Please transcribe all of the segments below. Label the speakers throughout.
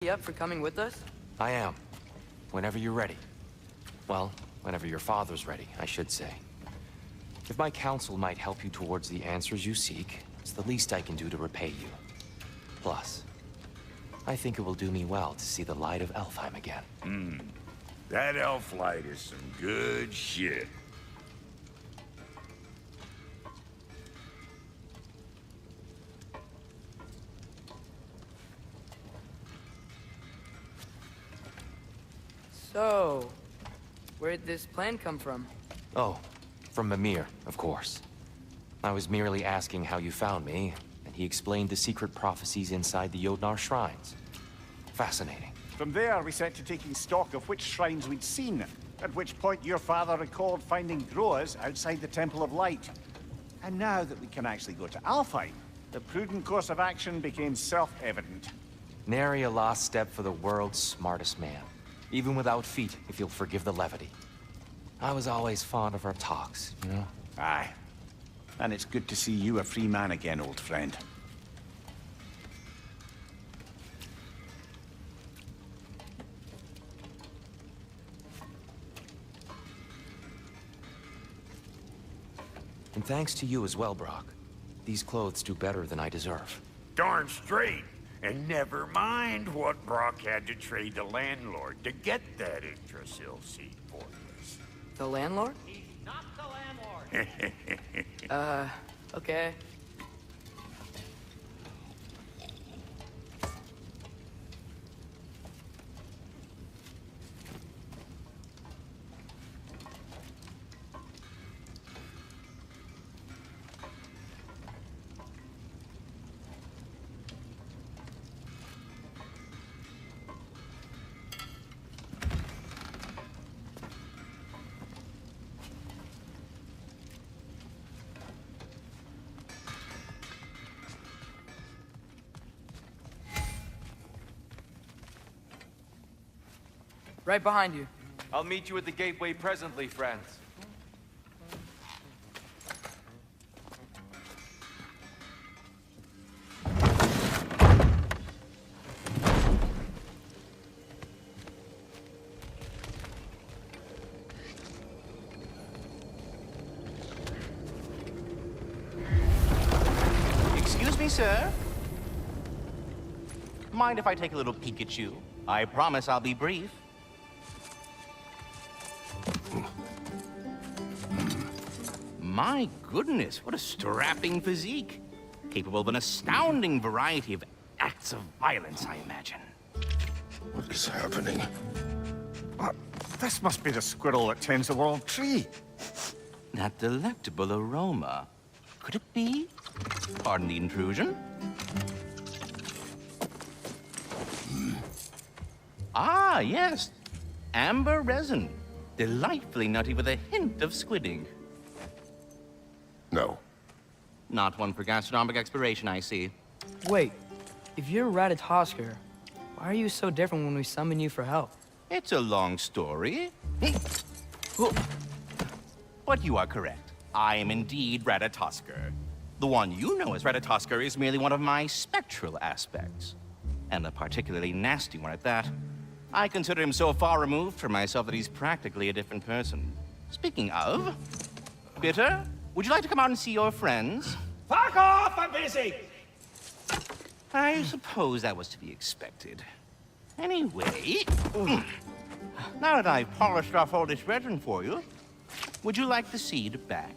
Speaker 1: You up for coming with us?
Speaker 2: I am. Whenever you're ready. Well, whenever your father's ready, I should say. If my counsel might help you towards the answers you seek, it's the least I can do to repay you. Plus, I think it will do me well to see the light of Elfheim again.
Speaker 3: That elf light is some good shit.
Speaker 1: So, where'd this plan come from?
Speaker 2: Oh, from Mimir, of course. I was merely asking how you found me, and he explained the secret prophecies inside the Jotnar shrines. Fascinating.
Speaker 4: From there, we set to taking stock of which shrines we'd seen, at which point your father recalled finding Groas outside the Temple of Light. And now that we can actually go to Alfheim, the prudent course of action became self-evident.
Speaker 2: Nary a lost step for the world's smartest man. Even without feet, if you'll forgive the levity. I was always fond of our talks, you know?
Speaker 4: Aye. And it's good to see you a free man again, old friend.
Speaker 2: And thanks to you as well, Brock. These clothes do better than I deserve.
Speaker 3: Darn straight. And never mind what Brock had to trade the landlord to get that Yggdrasil seed for us.
Speaker 1: The landlord?
Speaker 5: He's not the landlord.
Speaker 1: Okay. Right behind you.
Speaker 2: I'll meet you at the gateway presently, friends.
Speaker 6: Excuse me, sir? Mind if I take a little peek at you? I promise I'll be brief. My goodness, what a strapping physique. Capable of an astounding variety of acts of violence, I imagine.
Speaker 7: What is happening?
Speaker 4: This must be the squirrel that tends the world tree.
Speaker 6: That delectable aroma. Could it be? Pardon the intrusion. Ah, yes. Amber resin. Delightfully nutty with a hint of squid ink.
Speaker 7: No.
Speaker 6: Not one for gastronomic exploration, I see.
Speaker 1: Wait, if you're Ratatoskr, why are you so different when we summon you for help?
Speaker 6: It's a long story. But you are correct. I am indeed Ratatoskr. The one you know as Ratatoskr is merely one of my spectral aspects. And a particularly nasty one at that. I consider him so far removed from myself that he's practically a different person. Speaking of... Bitter, would you like to come out and see your friends?
Speaker 5: Fuck off! I'm busy!
Speaker 6: I suppose that was to be expected. Anyway... Now that I've polished off all this resin for you, would you like the seed back?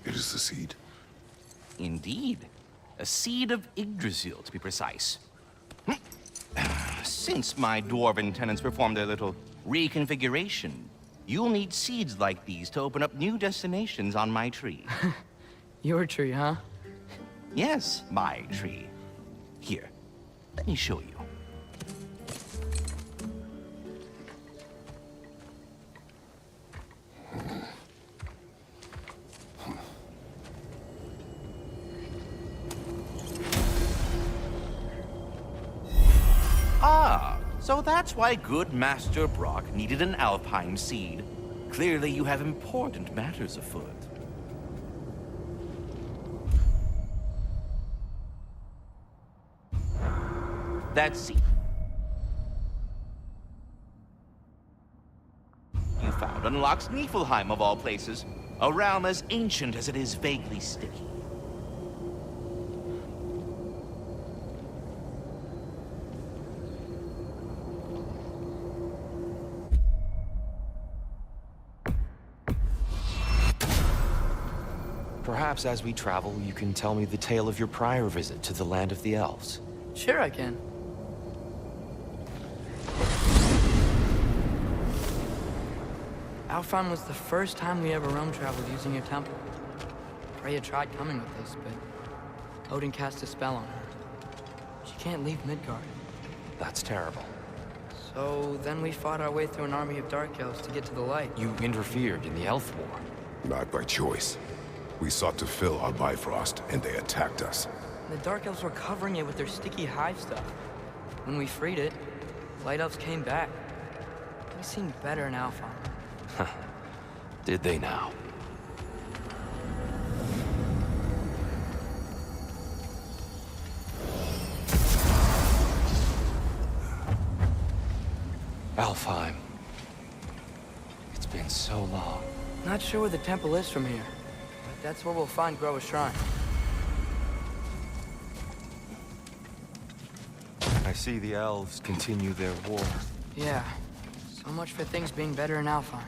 Speaker 7: It is the seed.
Speaker 6: Indeed. A seed of Yggdrasil, to be precise. Since my dwarven tenants performed their little reconfiguration, you'll need seeds like these to open up new destinations on my tree.
Speaker 1: Your tree, huh?
Speaker 6: Yes, my tree. Here, let me show you. Ah, so that's why good Master Brock needed an Alfheim seed. Clearly you have important matters afoot. that secret you found unlocks Niflheim of all places, a realm as ancient as it is vaguely sticky.
Speaker 2: Perhaps as we travel, you can tell me the tale of your prior visit to the land of the elves.
Speaker 1: Sure I can. Alfheim was the first time we ever realm traveled using your temple. Freya tried coming with us, but Odin cast a spell on her. She can't leave Midgard.
Speaker 2: That's terrible.
Speaker 1: So then we fought our way through an army of dark elves to get to the light.
Speaker 2: You interfered in the Elf War.
Speaker 7: Not by choice. We sought to fill our Bifrost, and they attacked us.
Speaker 1: The dark elves were covering it with their sticky hive stuff. When we freed it, light elves came back. They seemed better in Alfheim.
Speaker 2: Did they now? Alfheim. It's been so long.
Speaker 1: Not sure where the temple is from here, but that's where we'll find Groa's shrine.
Speaker 2: I see the elves continue their war.
Speaker 1: Yeah, so much for things being better in Alfheim.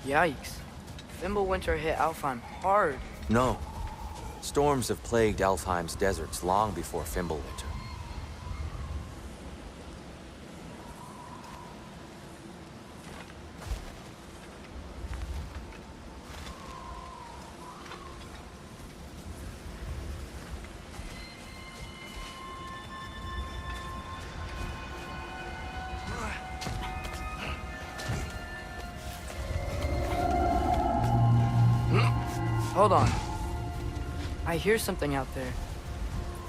Speaker 1: Yikes. Fimbulwinter hit Alfheim hard.
Speaker 2: No. Storms have plagued Alfheim's deserts long before Fimbulwinter.
Speaker 1: Hold on. I hear something out there.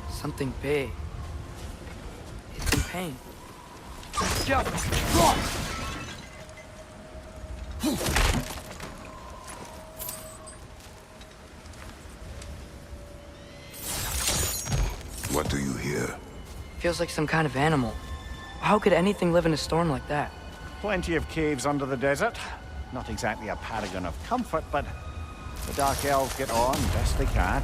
Speaker 1: Something big. It's in pain. Go!
Speaker 7: What do you hear?
Speaker 1: Feels like some kind of animal. How could anything live in a storm like that?
Speaker 4: Plenty of caves under the desert. Not exactly a paragon of comfort, but the Dark Elves get on best they can.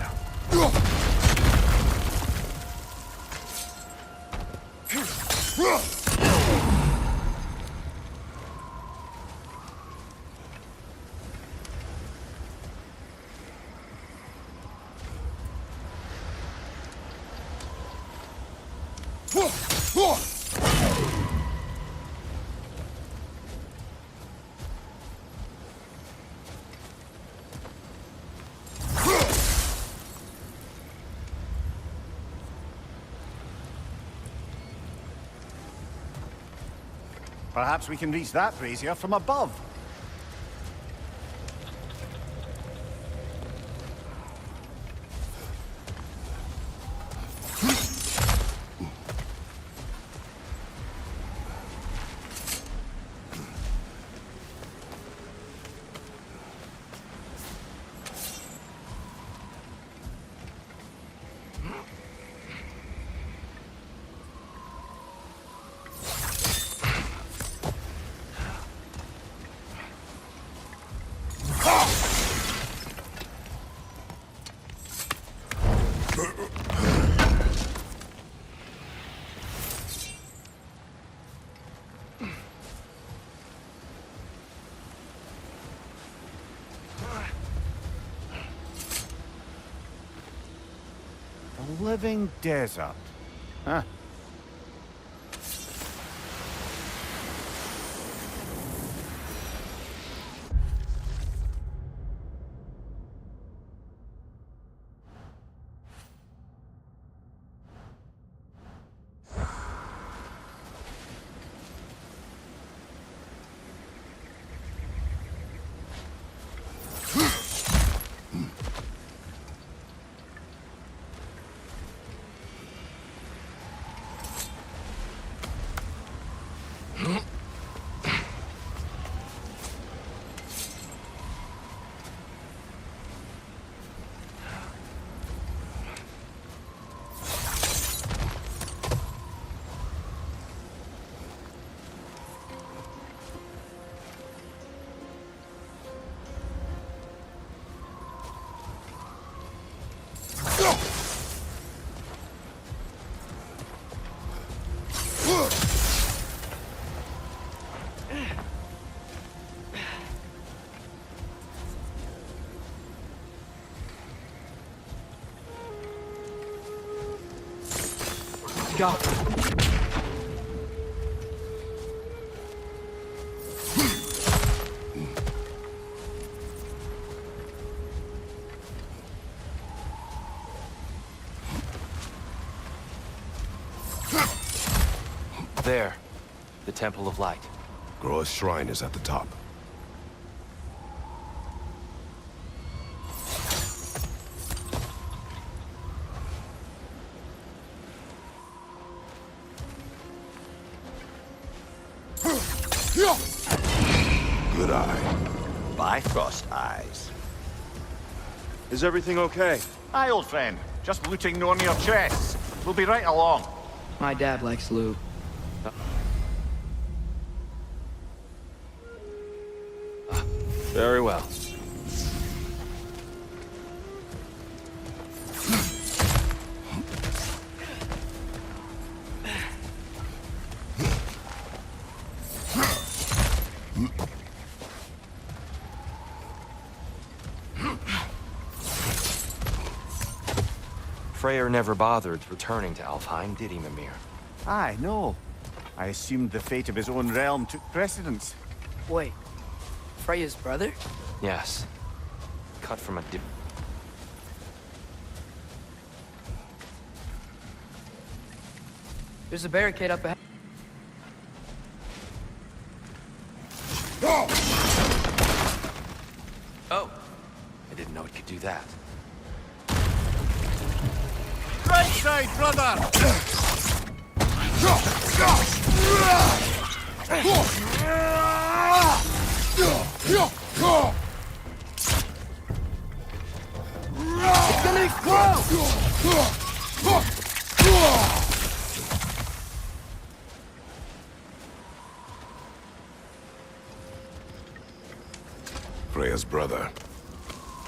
Speaker 4: Perhaps we can reach that brazier from above. A living desert. Huh.
Speaker 1: go.
Speaker 2: There. The Temple of Light.
Speaker 7: Groa's shrine is at the top. Good eye.
Speaker 4: Bifrost eyes.
Speaker 8: Is everything okay?
Speaker 4: Aye, old friend. Just looting no your chests. We'll be right along.
Speaker 1: My dad likes loot.
Speaker 2: Very well. Freyr never bothered returning to Alfheim, did he, Mimir?
Speaker 4: Aye, no. I assumed the fate of his own realm took precedence.
Speaker 1: Wait, Freya's brother?
Speaker 2: Yes. Cut from a dip.
Speaker 1: There's a barricade up ahead.
Speaker 2: Oh! I didn't know it could do that.
Speaker 4: Right side, brother!
Speaker 1: It's gonna explode!
Speaker 7: Freya's brother.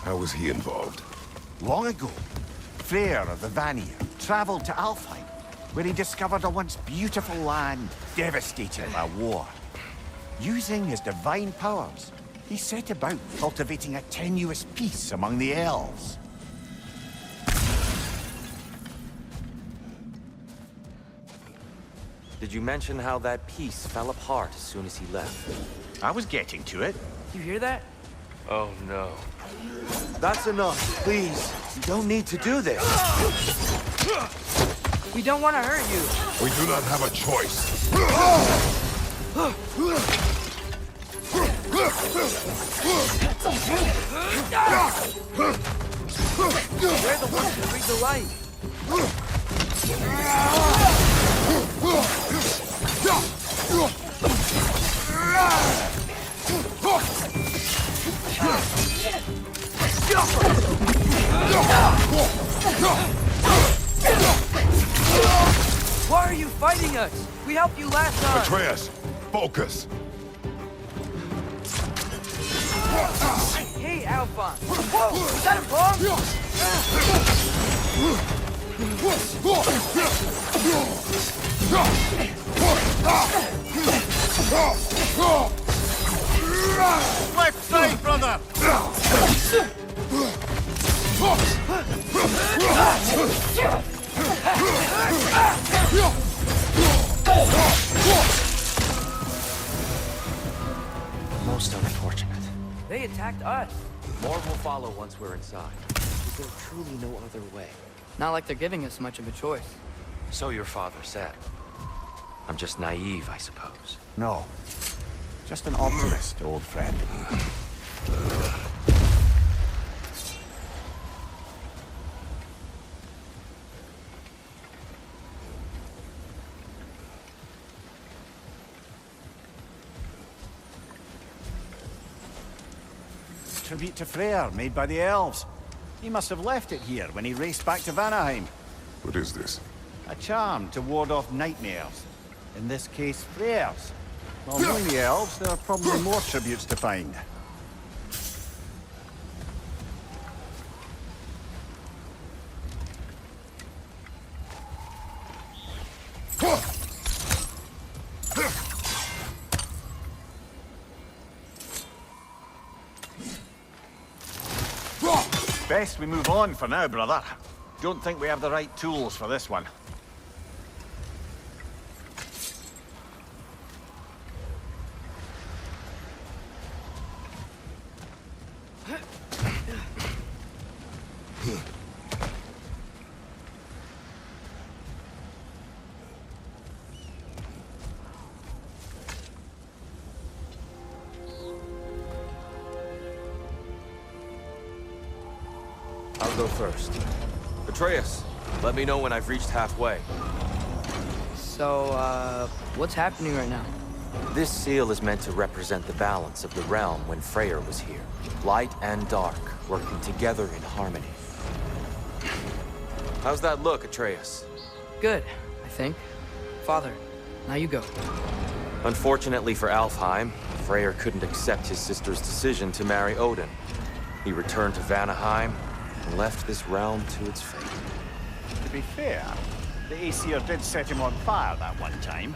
Speaker 7: How was he involved?
Speaker 4: Long ago, Freyr of the Vanir traveled to Alfheim, where he discovered a once beautiful land devastated by war. Using his divine powers, he set about cultivating a tenuous peace among the elves.
Speaker 2: Did you mention how that peace fell apart as soon as he left?
Speaker 4: I was getting to it.
Speaker 1: You hear that?
Speaker 2: Oh no.
Speaker 8: That's enough, please. You don't need to do this.
Speaker 1: We don't want to hurt you.
Speaker 7: We do not have a choice.
Speaker 1: We're the ones who bring the light. Why are you fighting us? We helped you last time.
Speaker 7: Atreus, focus.
Speaker 1: Hey, Alphonse. Whoa, is that a bomb?
Speaker 4: Left side, brother!
Speaker 2: Most unfortunate.
Speaker 1: They attacked us.
Speaker 2: More will follow once we're inside. Is there truly no other way?
Speaker 1: Not like they're giving us much of a choice.
Speaker 2: So your father said. I'm just naive, I suppose.
Speaker 4: No. Just an optimist, old friend. Tribute to Freyr, made by the elves. He must have left it here when he raced back to Vanaheim.
Speaker 7: What is this?
Speaker 4: A charm to ward off nightmares. In this case, Freyr's. Well, knowing the elves, there are probably more tributes to find. Best we move on for now, brother. Don't think we have the right tools for this one.
Speaker 2: I'll go first. Atreus, let me know when I've reached halfway.
Speaker 1: So, what's happening right now?
Speaker 2: This seal is meant to represent the balance of the realm when Freyr was here. Light and dark, working together in harmony. How's that look, Atreus?
Speaker 1: Good, I think. Father, now you go.
Speaker 2: Unfortunately for Alfheim, Freyr couldn't accept his sister's decision to marry Odin. He returned to Vanaheim and left this realm to its fate.
Speaker 4: To be fair, the Aesir did set him on fire that one time.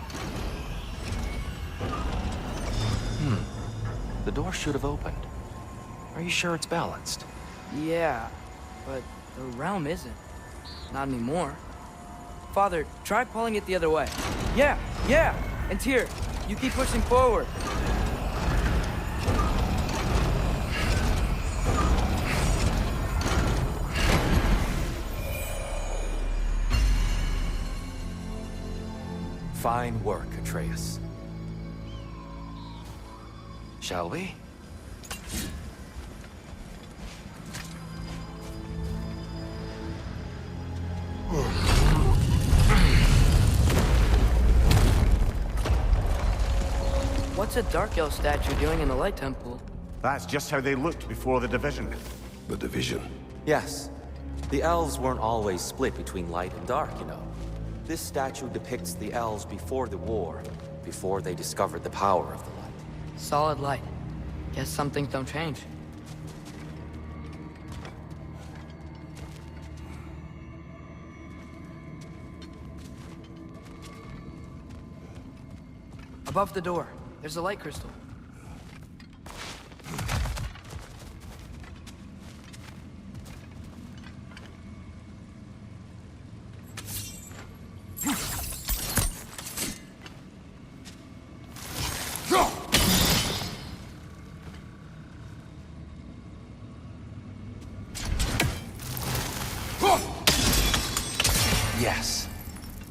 Speaker 2: The door should have opened. Are you sure it's balanced?
Speaker 1: Yeah, but the realm isn't. Not anymore. Father, try pulling it the other way. Yeah! And Tyr, you keep pushing forward.
Speaker 2: Fine work, Atreus. Shall we?
Speaker 1: What's a Dark Elf statue doing in the Light Temple?
Speaker 4: That's just how they looked before the division.
Speaker 7: The division.
Speaker 2: Yes. The elves weren't always split between light and dark, you know. This statue depicts the elves before the war, before they discovered the power of the light.
Speaker 1: Solid light. Guess some things don't change. Above the door, there's a light crystal.
Speaker 2: Yes.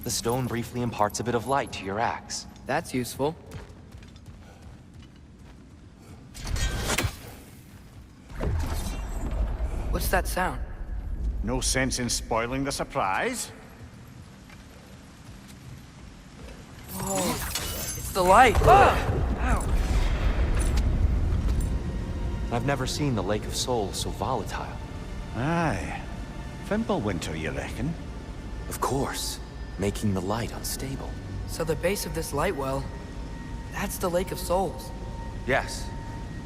Speaker 2: The stone briefly imparts a bit of light to your axe.
Speaker 1: That's useful. What's that sound?
Speaker 4: No sense in spoiling the surprise.
Speaker 1: Oh, it's the light! Ah! Ow!
Speaker 2: I've never seen the Lake of Souls so volatile.
Speaker 4: Aye. Fimbulwinter, you reckon?
Speaker 2: Of course, making the light unstable.
Speaker 1: So the base of this light well, that's the Lake of Souls.
Speaker 2: Yes.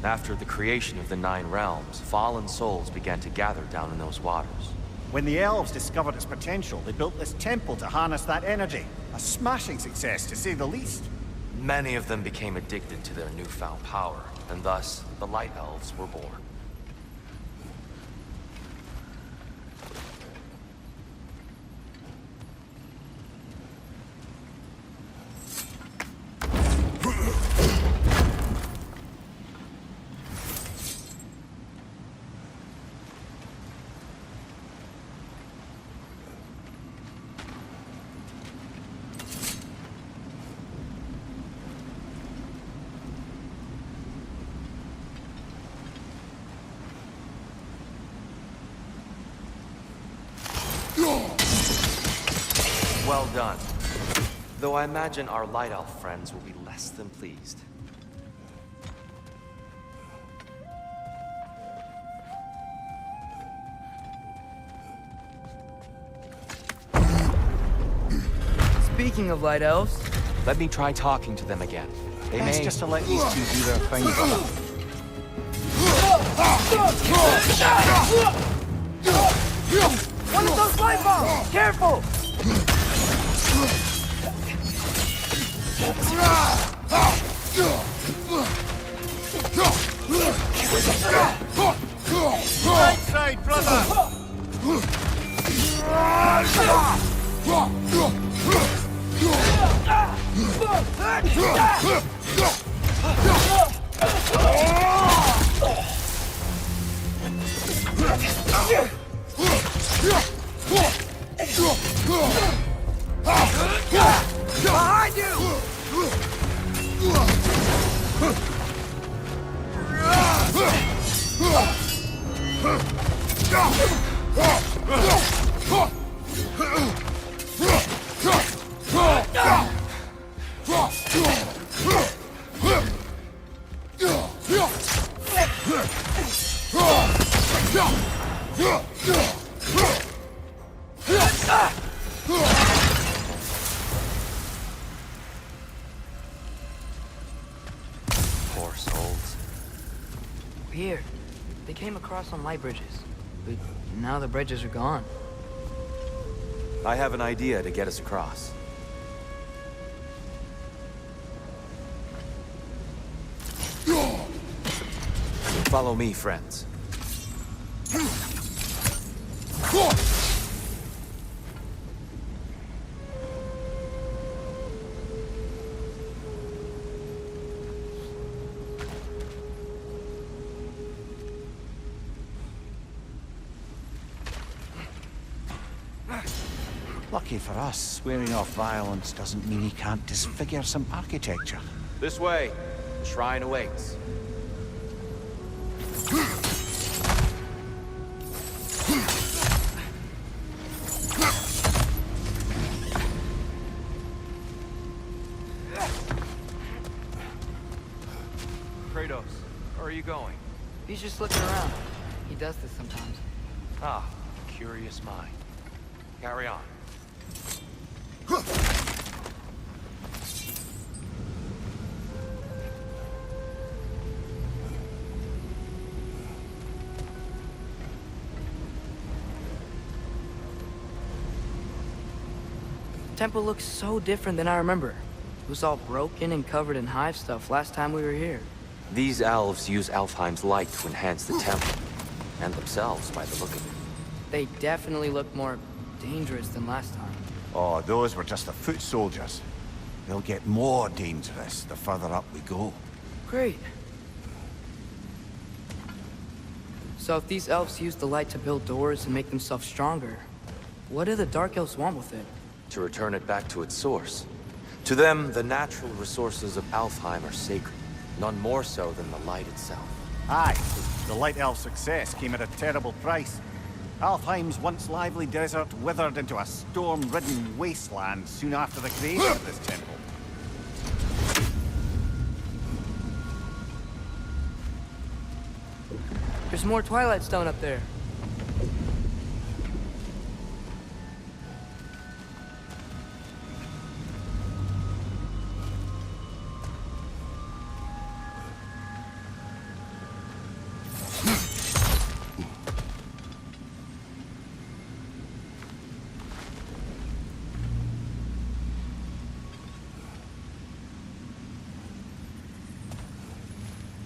Speaker 2: After the creation of the Nine Realms, fallen souls began to gather down in those waters.
Speaker 4: When the elves discovered its potential, they built this temple to harness that energy. A smashing success, to say the least.
Speaker 2: Many of them became addicted to their newfound power, and thus, the Light Elves were born. Well done. Though I imagine our Light Elf friends will be less than pleased.
Speaker 1: Speaking of light elves,
Speaker 2: Let me try talking to them again. They
Speaker 4: Best
Speaker 2: may...
Speaker 4: just to let these two do their thing.
Speaker 1: one of those light bombs! Careful!
Speaker 4: Right side, brother!
Speaker 2: Poor souls.
Speaker 1: Weird. They came across on light bridges, but now the bridges are gone.
Speaker 8: I have an idea to get us across. Follow me, friends.
Speaker 4: Lucky for us, swearing off violence doesn't mean he can't disfigure some architecture.
Speaker 8: This way. The shrine awaits.
Speaker 2: Kratos, where are you going?
Speaker 1: He's just looking around. He does this sometimes.
Speaker 2: Ah, curious mind. Carry on.
Speaker 1: Temple looks so different than I remember. It was all broken and covered in hive stuff last time we were here.
Speaker 2: These elves use Alfheim's light to enhance the temple, and themselves by the look of it.
Speaker 1: They definitely look more dangerous than last time.
Speaker 4: Oh, those were just the foot soldiers. They'll get more dangerous the further up we go.
Speaker 1: Great. So if these elves use the light to build doors and make themselves stronger, what do the Dark Elves want with it?
Speaker 2: To return it back to its source. To them, the natural resources of Alfheim are sacred, none more so than the light itself.
Speaker 4: Aye, the Light Elf success came at a terrible price. Alfheim's once lively desert withered into a storm-ridden wasteland soon after the creation of this temple.
Speaker 1: There's more Twilight Stone up there.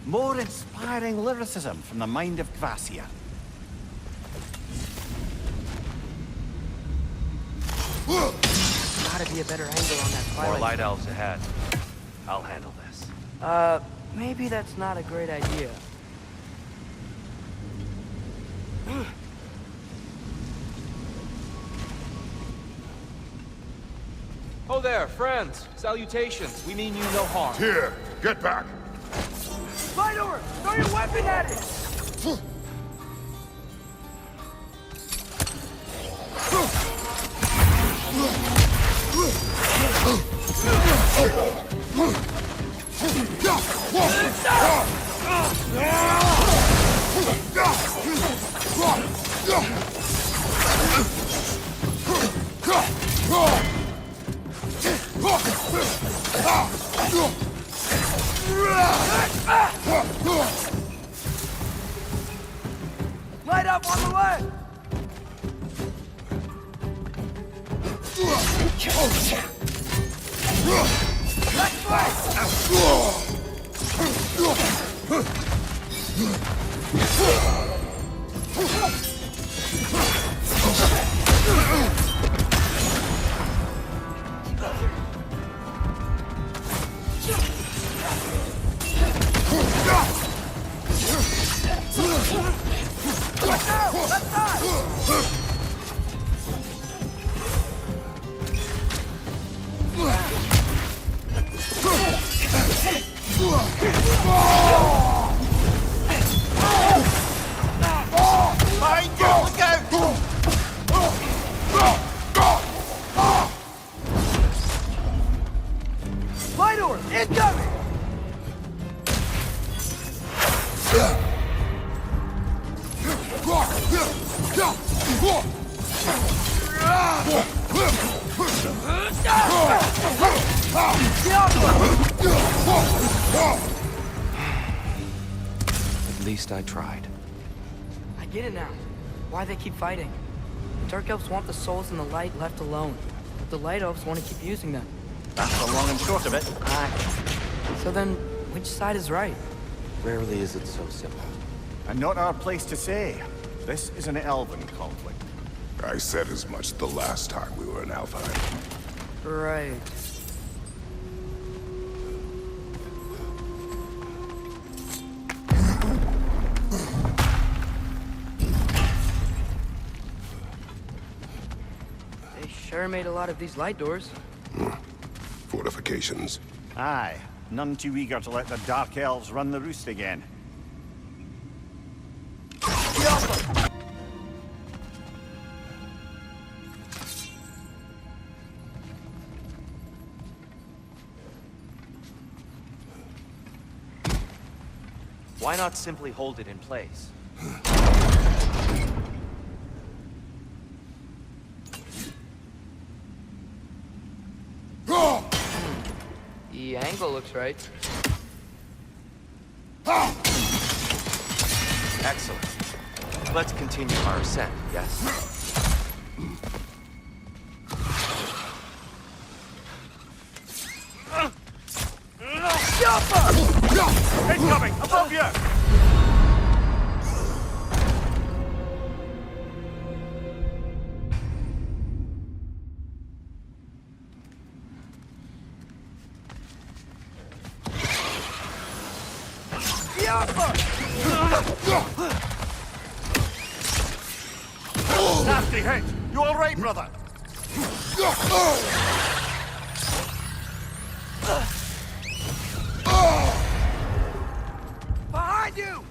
Speaker 4: More inspiring lyricism from the mind of Gracia.
Speaker 1: Gotta be a better angle on that
Speaker 2: More
Speaker 1: Twilight
Speaker 2: light elves ahead. I'll handle this.
Speaker 1: Maybe that's not a great idea.
Speaker 2: Oh there, friends. Salutations. We mean you no harm.
Speaker 7: Here, get back.
Speaker 1: Vidor! Throw your weapon at it! Light up on the way! Next Incoming!
Speaker 2: At least I tried.
Speaker 1: I get it now. Why they keep fighting. The Dark Elves want the souls in the light left alone. But the Light Elves want to keep using them.
Speaker 4: That's the long and short of it.
Speaker 1: So then, which side is right?
Speaker 2: Rarely is it so simple.
Speaker 4: And not our place to say. This is an elven conflict.
Speaker 7: I said as much the last time we were in Alfheim.
Speaker 1: Right. They sure made a lot of these light doors.
Speaker 7: Fortifications.
Speaker 4: Aye. None too eager to let the Dark Elves run the roost again.
Speaker 2: Why not simply hold it in place?
Speaker 1: The angle looks right.
Speaker 2: Excellent. Let's continue our ascent, yes?
Speaker 4: Incoming! Above you! Nasty hit! You all right, brother?
Speaker 1: Behind you!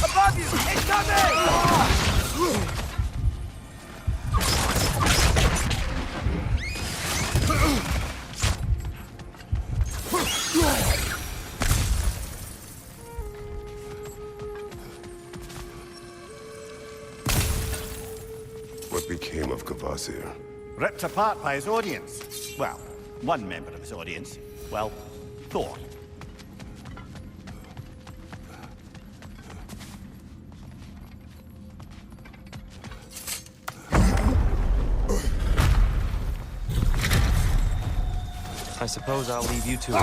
Speaker 1: Above you! Incoming!
Speaker 7: What became of Kvasir?
Speaker 4: Ripped apart by his audience. Well, one member of his audience. Well, Thor.
Speaker 2: I suppose I'll leave you to it.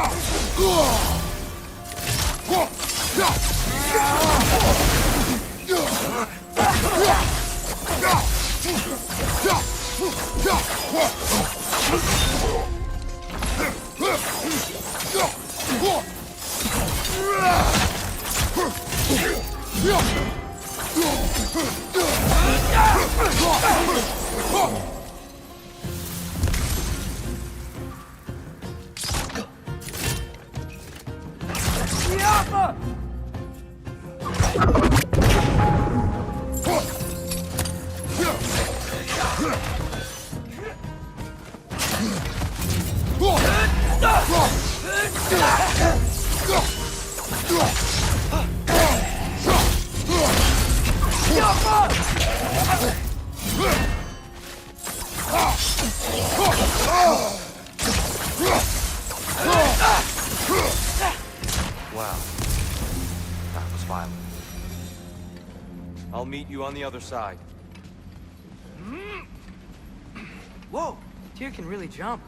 Speaker 2: Wow. That was violent. I'll meet you on the other side.
Speaker 1: Whoa! Tyr can really jump.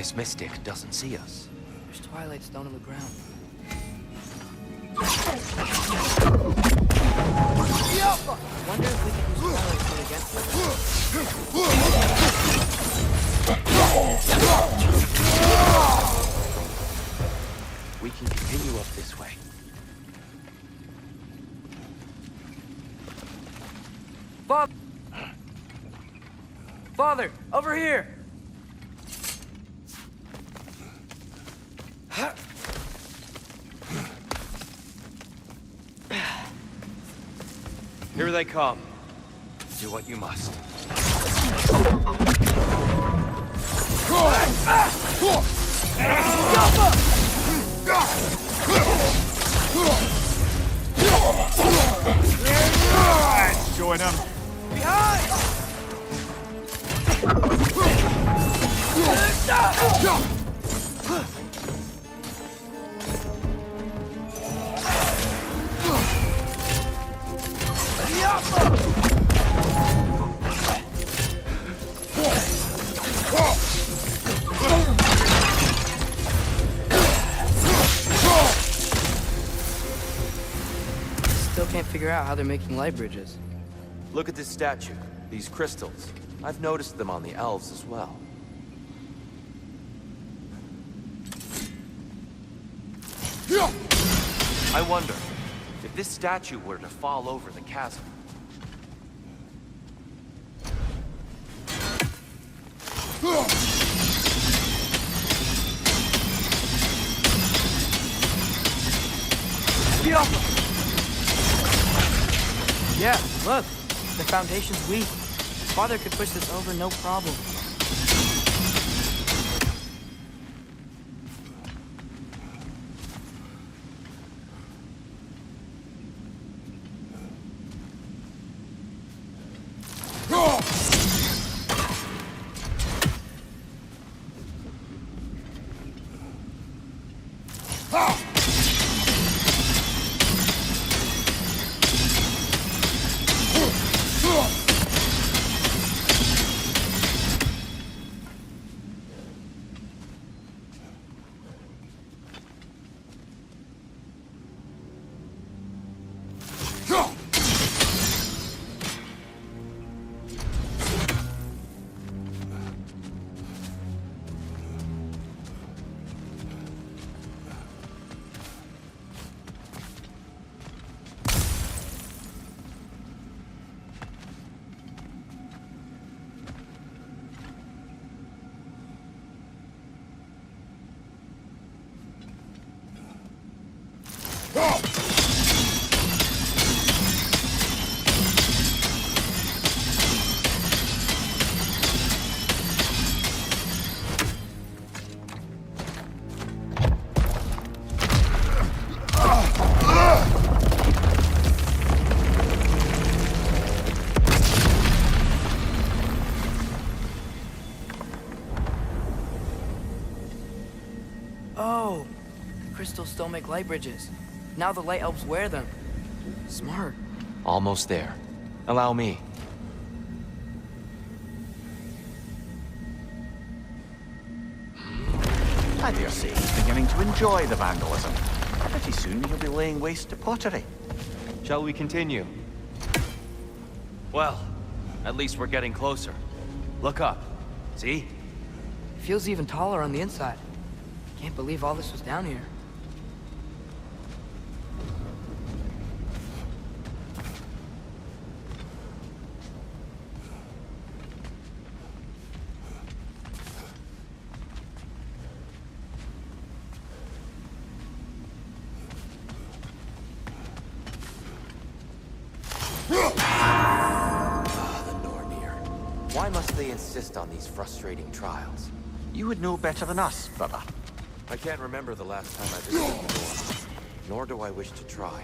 Speaker 2: this mystic doesn't see us.
Speaker 1: There's twilight stone on the ground. Wonder if we can use twilight stone against them.
Speaker 2: We can continue up this way.
Speaker 1: Father, over here!
Speaker 2: Here they come. Do what you must.
Speaker 4: Showing him.
Speaker 1: Behind! Still can't figure out how they're making light bridges.
Speaker 2: Look at this statue, these crystals. I've noticed them on the elves as well. I wonder, if this statue were to fall over the chasm,
Speaker 1: Yeah, look. The foundation's weak. Father could push this over, no problem. Oh, crystals still make light bridges. Now the light elves wear them. Smart.
Speaker 2: almost there. Allow me.
Speaker 4: I dare say he's beginning to enjoy the vandalism. Pretty soon he'll be laying waste to pottery.
Speaker 2: Shall we continue? Well, at least we're getting closer. Look up. See?
Speaker 1: It feels even taller on the inside. Can't believe all this was down here.
Speaker 2: Why must they insist on these frustrating trials?
Speaker 4: You would know better than us, brother.
Speaker 2: I can't remember the last time I visited the door, nor do I wish to try.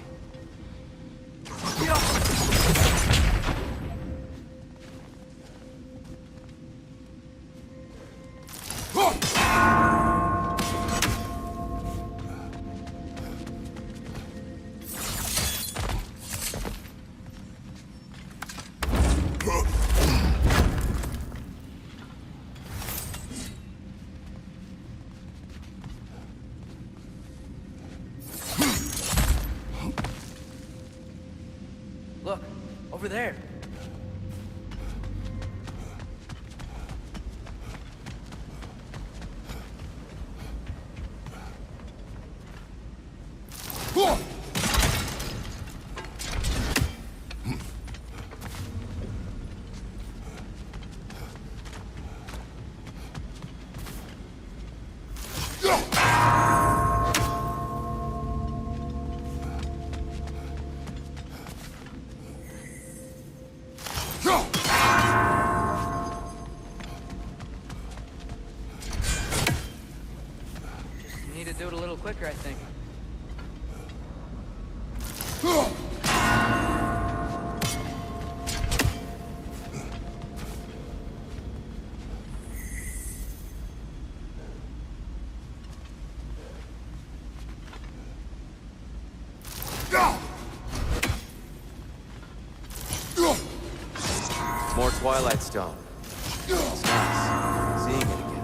Speaker 1: Look, over there. Need to do it a little quicker, I think.
Speaker 2: More Twilight Stone. It's nice seeing it again.